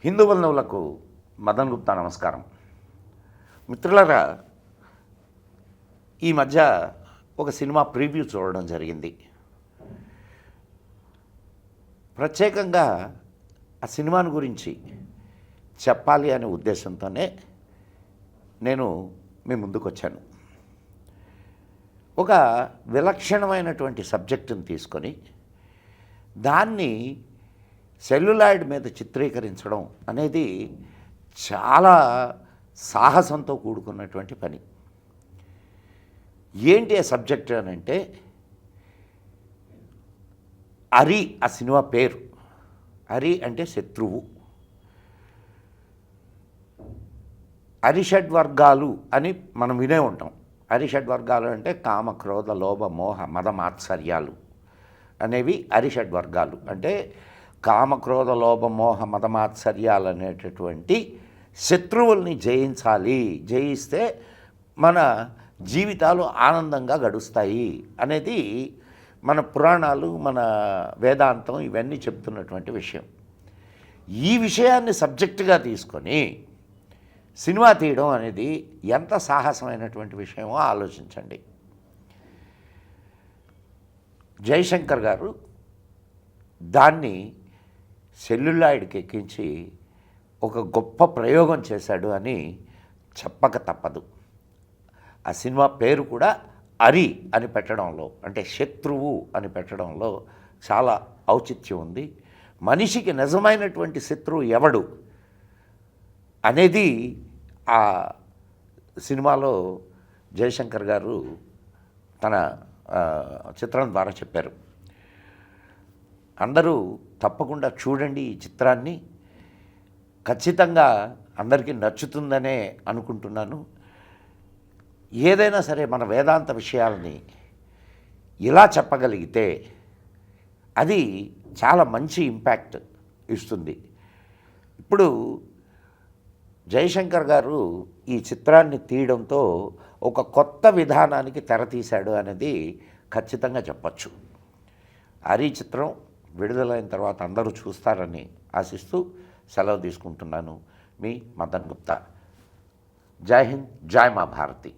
హిందూ బంధువులకు మదన్ గుప్తా నమస్కారం. మిత్రులారా, ఈ మధ్య ఒక సినిమా ప్రీవ్యూ చూడడం జరిగింది. ప్రత్యేకంగా ఆ సినిమాను గురించి చెప్పాలి అనే ఉద్దేశంతోనే నేను మీ ముందుకు వచ్చాను. ఒక విలక్షణమైనటువంటి సబ్జెక్టును తీసుకొని దాన్ని సెల్యులాయిడ్ మీద చిత్రీకరించడం అనేది చాలా సాహసంతో కూడుకున్నటువంటి పని. ఏంటి ఆ సబ్జెక్ట్ అని అంటే, అరి ఆ సినిమా పేరు. అరి అంటే శత్రువు. అరిషడ్వర్గాలు అని మనం వినే ఉంటాం. అరిషడ్వర్గాలు అంటే కామ, క్రోధ, లోభ, మోహ, మద, మాత్సర్యాలు అనేవి అరిషడ్వర్గాలు. అంటే కామ, క్రోధ, లోభ, మోహ, మద, మాత్సర్యాలు అనేటటువంటి శత్రువుల్ని జయించాలి. జయిస్తే మన జీవితాలు ఆనందంగా గడుస్తాయి అనేది మన పురాణాలు, మన వేదాంతం ఇవన్నీ చెప్తున్నటువంటి విషయం. ఈ విషయాన్ని సబ్జెక్టుగా తీసుకొని సినిమా తీయడం అనేది ఎంత సాహసమైనటువంటి విషయమో ఆలోచించండి. జయశంకర్ గారు దాన్ని సెల్యులాయిడ్కి ఎక్కించి ఒక గొప్ప ప్రయోగం చేశాడు అని చెప్పక తప్పదు. ఆ సినిమా పేరు కూడా అరి అని పెట్టడంలో, అంటే శత్రువు అని పెట్టడంలో చాలా ఔచిత్యం ఉంది. మనిషికి నిజమైనటువంటి శత్రువు ఎవడు అనేది ఆ సినిమాలో జయశంకర్ గారు తన చిత్రం ద్వారా చెప్పారు. అందరూ తప్పకుండా చూడండి ఈ చిత్రాన్ని. ఖచ్చితంగా అందరికీ నచ్చుతుందనే అనుకుంటున్నాను. ఏదైనా సరే మన వేదాంత విషయాలని ఇలా చెప్పగలిగితే అది చాలా మంచి ఇంపాక్ట్ ఇస్తుంది. ఇప్పుడు జయశంకర్ గారు ఈ చిత్రాన్ని తీయడంతో ఒక కొత్త విధానానికి తెరతీశాడు అనేది ఖచ్చితంగా చెప్పచ్చు. హరి చిత్రం విడుదలైన తర్వాత అందరూ చూస్తారని ఆశిస్తూ సెలవు తీసుకుంటున్నాను. మీ మదన్ గుప్తా. జై హింద్, జై మా భారతి.